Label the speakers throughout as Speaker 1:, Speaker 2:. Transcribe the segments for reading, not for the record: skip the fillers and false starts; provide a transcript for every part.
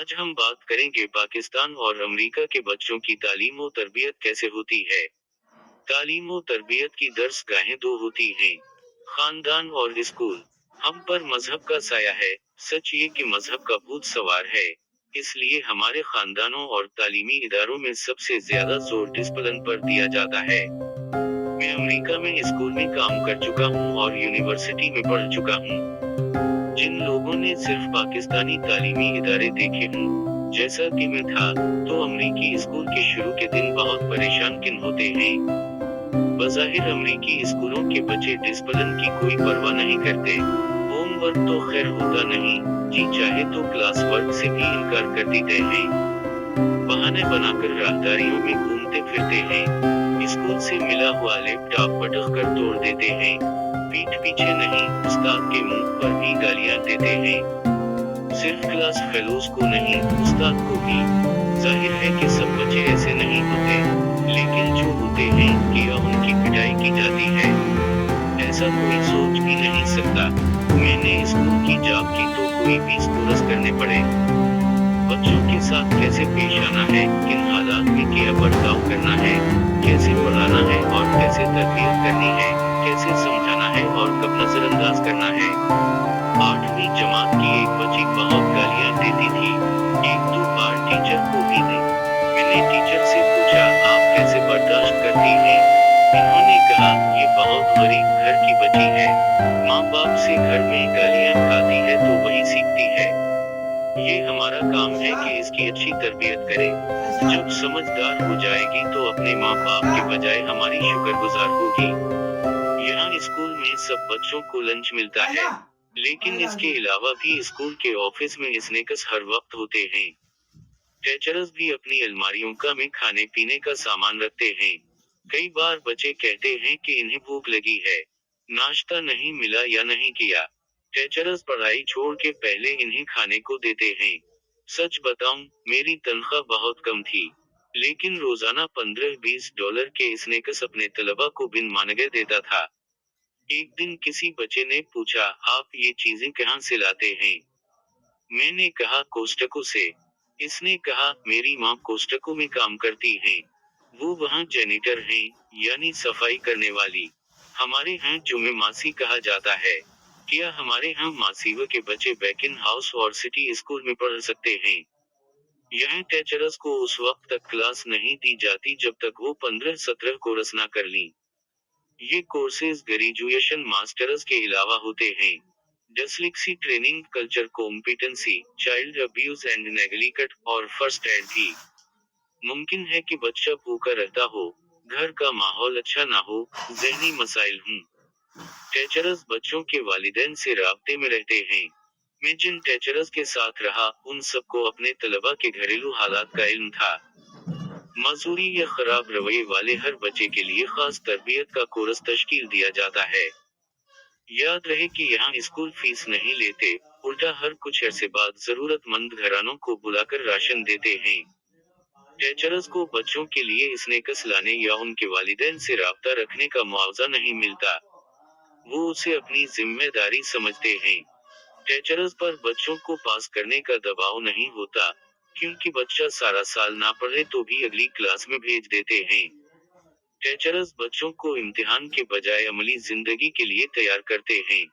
Speaker 1: आज हम बात करेंगे पाकिस्तान और अमेरिका के बच्चों की तालीम और तरबियत कैसे होती है। तालीम और तरबियत की दर्स गाहें दो होती हैं, खानदान और स्कूल। हम पर मजहब का साया है। सच ये कि मजहब का भूत सवार है, इसलिए हमारे खानदानों और तालीमी इदारों में सबसे ज्यादा जोर डिसिप्लिन पर दिया जाता है। मैं अमेरिका में स्कूल में काम कर चुका हूँ और यूनिवर्सिटी में पढ़ चुका हूँ। जिन लोगों ने सिर्फ पाकिस्तानी तालीमी इदारे देखे हों, जैसा कि मैं था, तो अमरीकी स्कूल के शुरू के दिन बहुत परेशान किन होते हैं। बज़ाहिर अमरीकी स्कूलों के बच्चे डिसिप्लिन की कोई परवाह नहीं करते। होमवर्क तो खैर होता नहीं, जी चाहे तो क्लास वर्क से भी इनकार कर देते हैं। बहाने बनाकर राहदारियों में घूमते फिरते हैं। स्कूल से मिला हुआ लैपटॉप पटक कर तोड़ देते हैं। पीठ पीछे नहीं, उस्ताद के मुंह पर भी गालियां देते हैं। सिर्फ क्लास फेलोज को नहीं, उस्ताद को भी। जाहिर है कि सब बच्चे ऐसे नहीं होते, लेकिन जो होते हैं कि उनकी पिटाई की जाती है। ऐसा कोई सोच भी नहीं सकता। मैंने स्कूल की जॉब की तो कोई 20 कोर्स करने पड़े। बच्चों के साथ कैसे पेश आना है, किन हालात में क्या बर्ताव करना है, कैसे पढ़ाना है और कैसे तरबियत करनी है, कैसे समझाना है और कब नजरअंदाज करना है। 8वीं जमात की एक बच्ची बहुत गालियां देती थी, एक दो बार टीचर को भी दी। मैंने टीचर से पूछा, आप कैसे बर्दाश्त करती हैं? इन्होंने कहा, ये बहुत गरीब घर की बच्ची है, माँ बाप से घर में गालियां खाती है तो वही सीखती है। ये हमारा काम है कि इसकी अच्छी तरबियत करें। जब समझदार हो जाएगी तो अपने माँ बाप के बजाय हमारी शुक्रगुजार होगी। यहाँ स्कूल में सब बच्चों को लंच मिलता है, लेकिन इसके अलावा भी स्कूल के ऑफिस में स्नैक्स हर वक्त होते हैं। टीचर्स भी अपनी अलमारियों का में खाने पीने का सामान रखते हैं। कई बार बच्चे कहते हैं कि इन्हें भूख लगी है, नाश्ता नहीं मिला या नहीं किया। टीचर्स पढ़ाई छोड़ के पहले इन्हें खाने को देते हैं। सच बताऊं, मेरी तनख्वाह बहुत कम थी, लेकिन रोजाना $15-20 के स्नैक्स अपने तलबा को बिन मांगे देता था। एक दिन किसी बच्चे ने पूछा, आप ये चीजें कहाँ से लाते हैं? मैंने कहा, कोस्टको से। इसने कहा, मेरी माँ कोस्टको में काम करती है, वो वहाँ जेनिटर हैं, यानी सफाई करने वाली। हमारे यहाँ जुमे मासी कहा जाता है। क्या हमारे यहाँ मासीवा के बच्चे बैकिन हाउस और सिटी स्कूल में पढ़ सकते हैं? यहाँ टीचर्स को उस वक्त तक क्लास नहीं दी जाती जब तक वो 15-17 कोर्स ना कर ली। ये कोर्सेज ग्रेजुएशन मास्टर्स के अलावा होते हैं। Dyslexia training, culture competency, child abuse and neglect और फर्स्ट एड भी। मुमकिन है कि बच्चा भूखा रहता हो, घर का माहौल अच्छा ना हो, ज़हनी मसाइल हों। टीचर्स बच्चों के वालिदैन से राब्ते में रहते हैं। मैं जिन टीचर्स के साथ रहा, उन सबको अपने तलबा के घरेलू हालात का इल्म था। मजदूरी या खराब रवैये वाले हर बच्चे के लिए खास तरबियत का कोर्स तश्कील दिया जाता है। याद रहे कि यहाँ स्कूल फीस नहीं लेते, उल्टा हर कुछ अरसे बाद जरूरतमंद घरानों को बुलाकर राशन देते हैं। टीचर्स को बच्चों के लिए स्नैक्स लाने या उनके वालिदैन से राब्ता रखने का मुआवजा नहीं मिलता, वो उसे अपनी जिम्मेदारी समझते हैं। टीचर्स पर बच्चों को पास करने का दबाव नहीं होता, क्योंकि बच्चा सारा साल ना पढ़े तो भी अगली क्लास में भेज देते हैं। टीचर्स बच्चों को इम्तिहान के बजाय अमली जिंदगी के लिए तैयार करते हैं।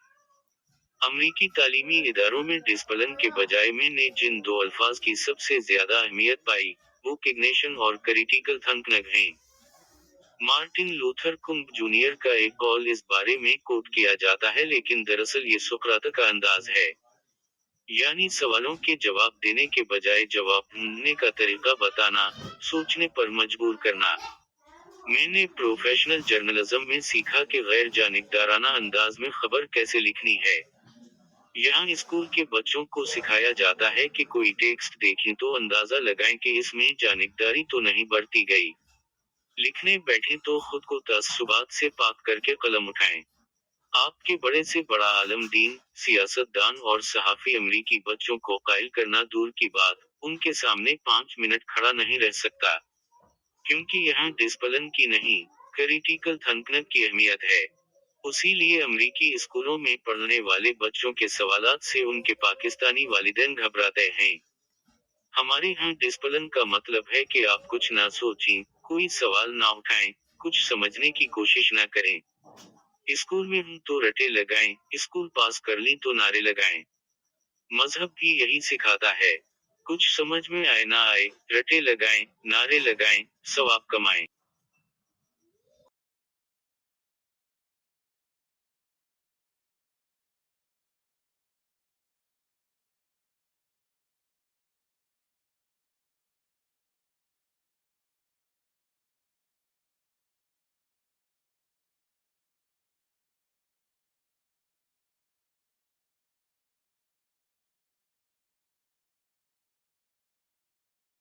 Speaker 1: अमरीकी तालीमी इदारों में डिसिप्लिन के बजाय मैंने जिन दो अल्फाज की सबसे ज्यादा अहमियत पाई, वो किग्निशन और क्रिटिकल थिंकिंग हैं। मार्टिन लूथर किंग जूनियर का एक कॉल इस बारे में कोट किया जाता है, लेकिन दरअसल ये सुकरात का अंदाज है, यानी सवालों के जवाब देने के बजाय जवाब ढूंढने का तरीका बताना, सोचने पर मजबूर करना। मैंने प्रोफेशनल जर्नलिज्म में सीखा कि गैर जानिबदाराना अंदाज में खबर कैसे लिखनी है। यहाँ स्कूल के बच्चों को सिखाया जाता है कि कोई टेक्स्ट देखें तो अंदाजा लगाएं कि इसमें जानिबदारी तो नहीं बरती गई। लिखने बैठे तो खुद को तअस्सुबात से पाक करके कलम उठाएं। आपके बड़े से बड़ा आलम दीन, सियासतदान और सहाफी अमरीकी बच्चों को कायल करना दूर की बात, उनके सामने 5 मिनट खड़ा नहीं रह सकता, क्योंकि यहाँ डिसिप्लिन की नहीं, क्रिटिकल थिंकिंग की अहमियत है। उसी लिए अमरीकी स्कूलों में पढ़ने वाले बच्चों के सवालात से उनके पाकिस्तानी वालिदैन घबराते हैं। ہمارے ہاں ڈسپلن کا مطلب ہے کہ آپ کچھ نہ سوچیں، کوئی سوال نہ اٹھائیں، کچھ سمجھنے کی کوشش نہ کریں۔ اسکول میں ہوں تو رٹے لگائیں، اسکول پاس کر لیں تو نعرے لگائیں۔ مذہب بھی یہی سکھاتا ہے۔ کچھ سمجھ میں آئے نہ آئے، رٹے لگائیں، نعرے لگائیں، ثواب کمائیں۔